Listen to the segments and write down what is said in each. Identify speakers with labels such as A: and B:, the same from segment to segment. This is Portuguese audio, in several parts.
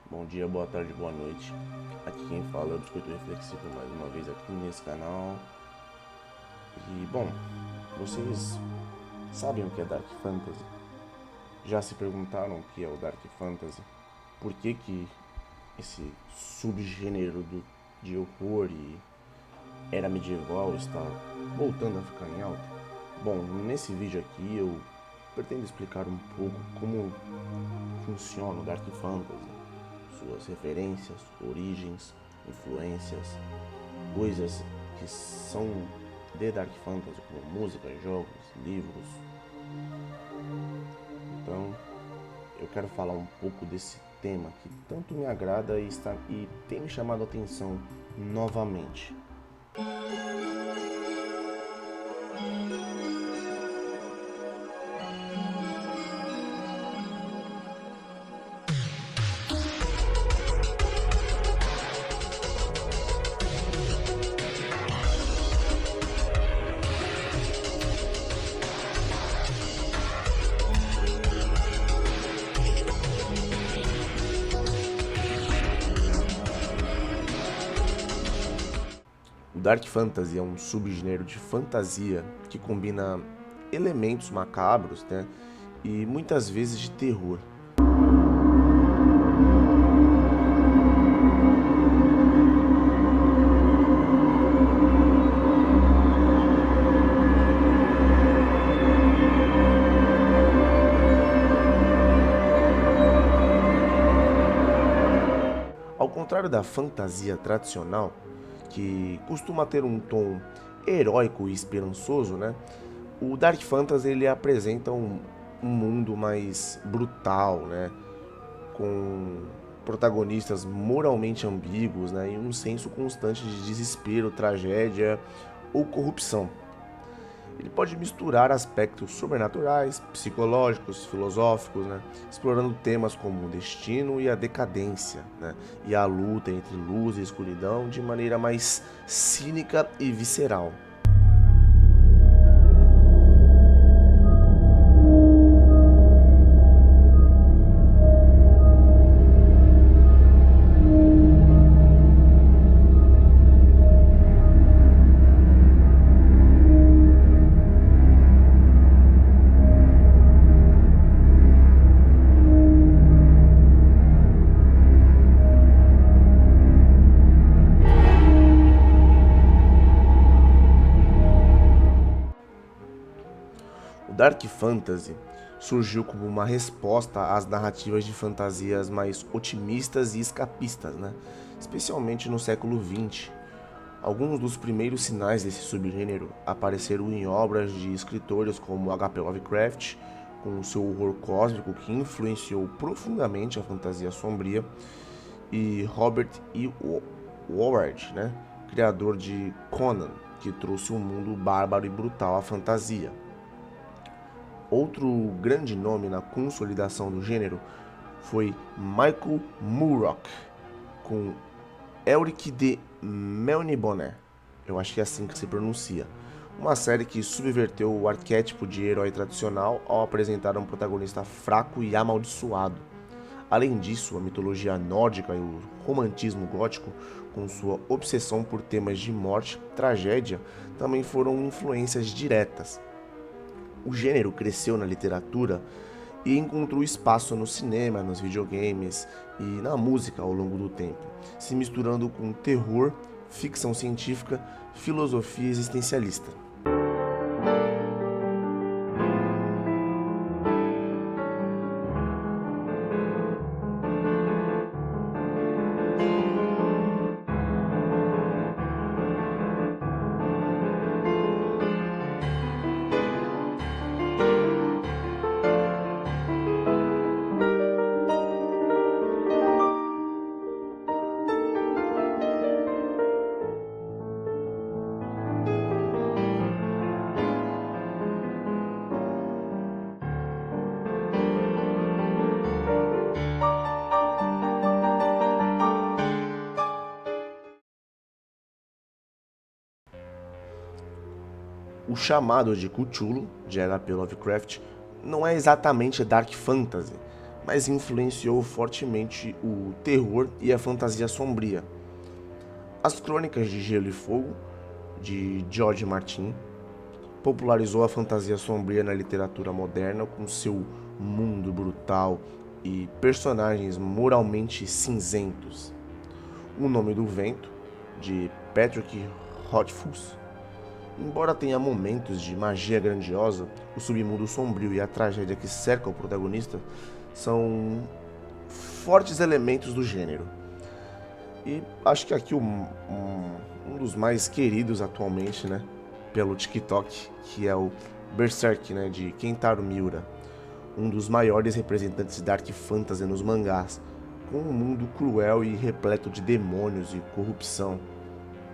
A: Bom dia, boa tarde, boa noite. Aqui quem fala é o Biscoito Reflexivo mais uma vez aqui nesse canal. E bom, vocês sabem o que é Dark Fantasy? Já se perguntaram o que é o Dark Fantasy? Por que esse subgênero de horror e era medieval está voltando a ficar em alta? Bom, nesse vídeo aqui eu pretendo explicar um pouco como funciona o Dark Fantasy, suas referências, origens, influências, coisas que são de Dark Fantasy, como música, jogos, livros. Então, eu quero falar um pouco desse tema que tanto me agrada e tem me chamado a atenção novamente. O Dark Fantasy é um subgênero de fantasia que combina elementos macabros, né, e muitas vezes de terror. Ao contrário da fantasia tradicional, que costuma ter um tom heróico e esperançoso, né? O Dark Fantasy ele apresenta um mundo mais brutal, né? Com protagonistas moralmente ambíguos, né? E um senso constante de desespero, tragédia ou corrupção. Ele pode misturar aspectos sobrenaturais, psicológicos, filosóficos, né? Explorando temas como o destino e a decadência, né? E a luta entre luz e escuridão de maneira mais cínica e visceral. O Dark Fantasy surgiu como uma resposta às narrativas de fantasias mais otimistas e escapistas, né? Especialmente no século XX. Alguns dos primeiros sinais desse subgênero apareceram em obras de escritores como H.P. Lovecraft, com seu horror cósmico que influenciou profundamente a fantasia sombria, e Robert E. Howard, né? Criador de Conan, que trouxe um mundo bárbaro e brutal à fantasia. Outro grande nome na consolidação do gênero foi Michael Moorcock, com Elric de Melniboné, eu acho que é assim que se pronuncia, uma série que subverteu o arquétipo de herói tradicional ao apresentar um protagonista fraco e amaldiçoado. Além disso, a mitologia nórdica e o romantismo gótico, com sua obsessão por temas de morte, tragédia, também foram influências diretas. O gênero cresceu na literatura e encontrou espaço no cinema, nos videogames e na música ao longo do tempo, se misturando com terror, ficção científica, filosofia existencialista. O chamado de Cthulhu, de H.P. Lovecraft, não é exatamente Dark Fantasy, mas influenciou fortemente o terror e a fantasia sombria. As Crônicas de Gelo e Fogo, de George Martin, popularizou a fantasia sombria na literatura moderna com seu mundo brutal e personagens moralmente cinzentos. O Nome do Vento, de Patrick Rothfuss, embora tenha momentos de magia grandiosa, o submundo sombrio e a tragédia que cerca o protagonista são fortes elementos do gênero. E acho que aqui um dos mais queridos atualmente, né, pelo TikTok, que é o Berserk, né, de Kentaro Miura, um dos maiores representantes de Dark Fantasy nos mangás, com um mundo cruel e repleto de demônios e corrupção.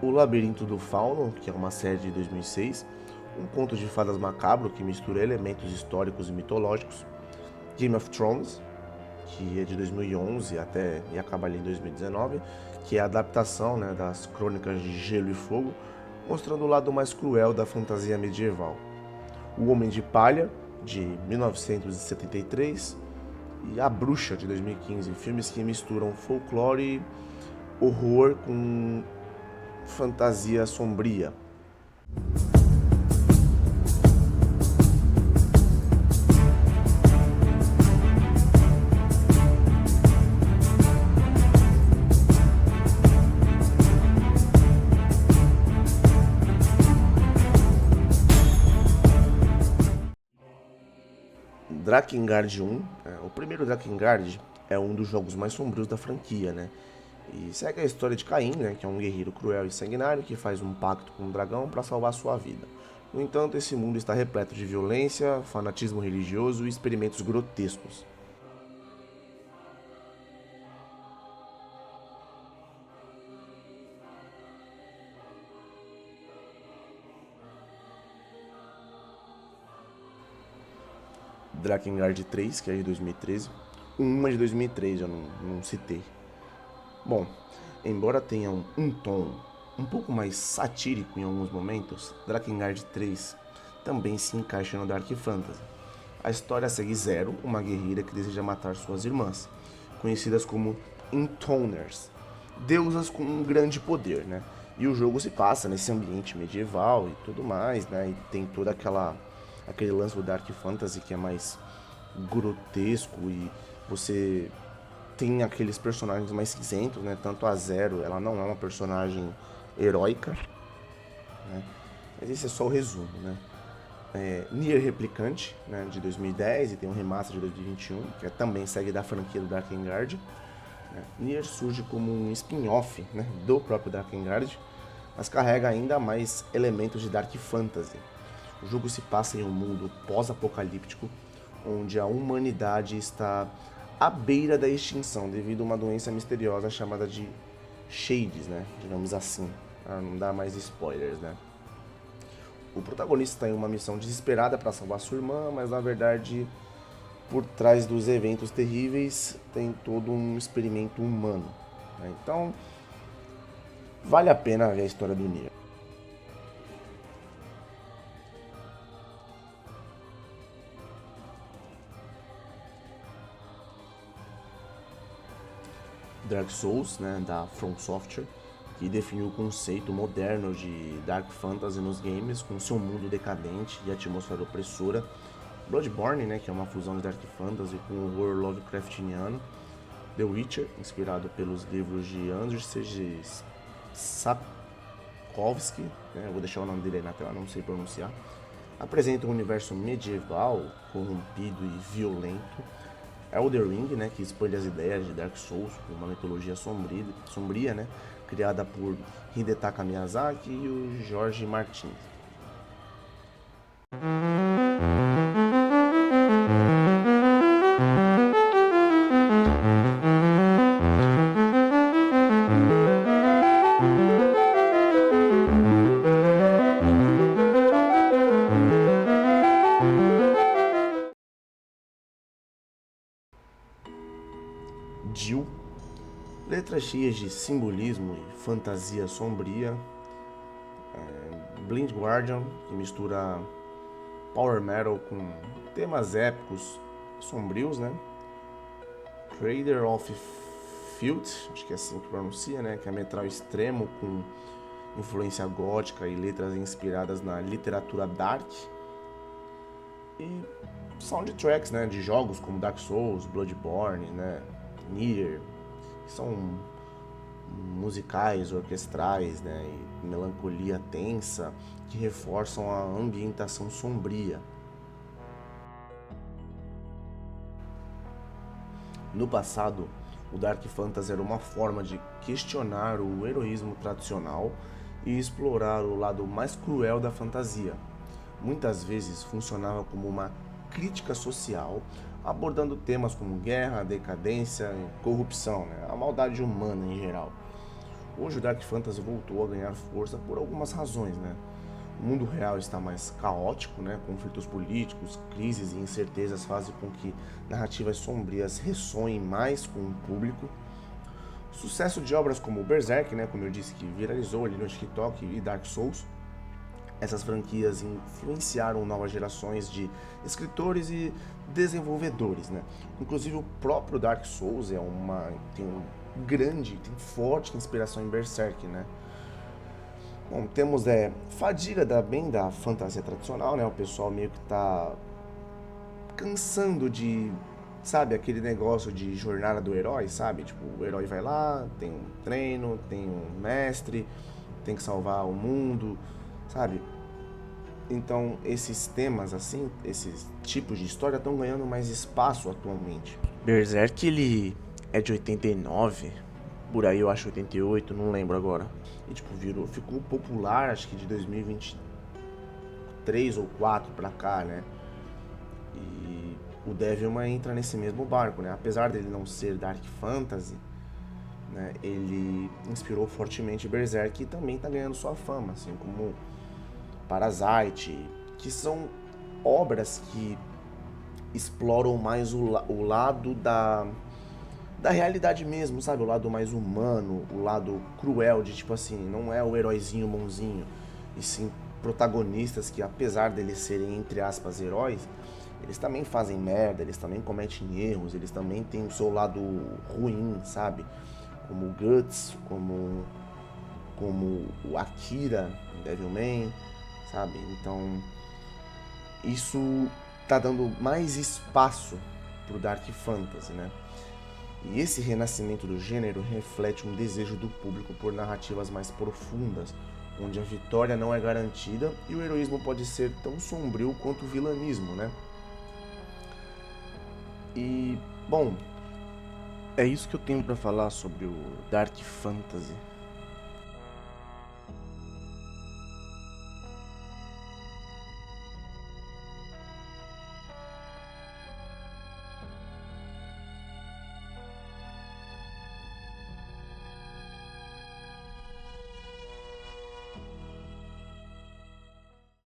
A: O Labirinto do Fauno, que é uma série de 2006, um conto de fadas macabro que mistura elementos históricos e mitológicos. Game of Thrones, que é de 2011 até e acaba ali em 2019, que é a adaptação, né, das Crônicas de Gelo e Fogo, mostrando o lado mais cruel da fantasia medieval. O Homem de Palha, de 1973, e A Bruxa, de 2015, filmes que misturam folclore e horror com fantasia sombria. Drakengard 1, o primeiro Drakengard é um dos jogos mais sombrios da franquia, né? E segue a história de Caim, né, que é um guerreiro cruel e sanguinário que faz um pacto com um dragão para salvar sua vida. No entanto, esse mundo está repleto de violência, fanatismo religioso e experimentos grotescos. Drakengard 3, que é de 2013. Uma de 2003, eu não citei. Bom, embora tenha um tom um pouco mais satírico em alguns momentos, Drakengard 3 também se encaixa no Dark Fantasy. A história segue Zero, uma guerreira que deseja matar suas irmãs, conhecidas como Intoners, deusas com um grande poder, né? E o jogo se passa nesse ambiente medieval e tudo mais, né? E tem toda aquele lance do Dark Fantasy que é mais grotesco e você tem aqueles personagens mais cinzentos, né? Tanto a Zero, ela não é uma personagem heróica, né? Mas esse é só o resumo, né? Nier Replicante, né, de 2010, e tem um remaster de 2021, que também segue da franquia do Drakengard. Nier surge como um spin-off, né, do próprio Drakengard, mas carrega ainda mais elementos de Dark Fantasy. O jogo se passa em um mundo pós-apocalíptico, onde a humanidade está à beira da extinção devido a uma doença misteriosa chamada de Shades, né, digamos assim, para não dar mais spoilers, né. O protagonista está em uma missão desesperada para salvar sua irmã, mas na verdade, por trás dos eventos terríveis, tem todo um experimento humano, né? Então, vale a pena ver a história do Nier. Dark Souls, né, da From Software, que definiu o conceito moderno de Dark Fantasy nos games, com seu mundo decadente e atmosfera opressora. Bloodborne, né, que é uma fusão de Dark Fantasy com horror Lovecraftiano. The Witcher, inspirado pelos livros de Andrzej Sapkowski, né, eu vou deixar o nome dele aí na tela, não sei pronunciar, apresenta um universo medieval, corrompido e violento. Elden Ring, né, que expande as ideias de Dark Souls, uma mitologia sombria, né, criada por Hidetaka Miyazaki e o Jorge Martins. Jill, letras cheias de simbolismo e fantasia sombria. Blind Guardian, que mistura power metal com temas épicos sombrios, né? Crater of Filth, acho que é assim que pronuncia, né? Que é metal extremo com influência gótica e letras inspiradas na literatura dark. E soundtracks, né, de jogos como Dark Souls, Bloodborne, né, Nier, que são musicais, orquestrais, né, e melancolia tensa que reforçam a ambientação sombria. No passado, o Dark Fantasy era uma forma de questionar o heroísmo tradicional e explorar o lado mais cruel da fantasia. Muitas vezes funcionava como uma crítica social, abordando temas como guerra, decadência e corrupção, né? A maldade humana em geral. Hoje o Dark Fantasy voltou a ganhar força por algumas razões, né? O mundo real está mais caótico, né? Conflitos políticos, crises e incertezas fazem com que narrativas sombrias ressoem mais com o público. O sucesso de obras como Berserk, né? Como eu disse, que viralizou ali no TikTok, e Dark Souls, essas franquias influenciaram novas gerações de escritores e desenvolvedores, né? Inclusive o próprio Dark Souls tem forte inspiração em Berserk, né? Bom, temos fadiga da fantasia tradicional, né? O pessoal meio que tá cansando de, sabe, aquele negócio de jornada do herói, sabe? Tipo, o herói vai lá, tem um treino, tem um mestre, tem que salvar o mundo, sabe? Então, esses temas assim, esses tipos de história estão ganhando mais espaço atualmente. Berserk, ele é de 89, por aí eu acho 88, não lembro agora. E tipo, ficou popular, acho que de 2023 ou 4 pra cá, né? E o Devilman entra nesse mesmo barco, né? Apesar dele não ser Dark Fantasy, né? Ele inspirou fortemente Berserk e também tá ganhando sua fama, assim como Parasite, que são obras que exploram mais o lado da realidade mesmo, sabe? O lado mais humano, o lado cruel de tipo assim, não é o heróizinho bonzinho, e sim protagonistas que, apesar deles serem, entre aspas, heróis, eles também fazem merda, eles também cometem erros, eles também têm o seu lado ruim, sabe? Como o Guts, como o Akira, Devilman, sabe? Então, isso tá dando mais espaço pro Dark Fantasy, né? E esse renascimento do gênero reflete um desejo do público por narrativas mais profundas, onde a vitória não é garantida e o heroísmo pode ser tão sombrio quanto o vilanismo, né? E, bom, é isso que eu tenho pra falar sobre o Dark Fantasy.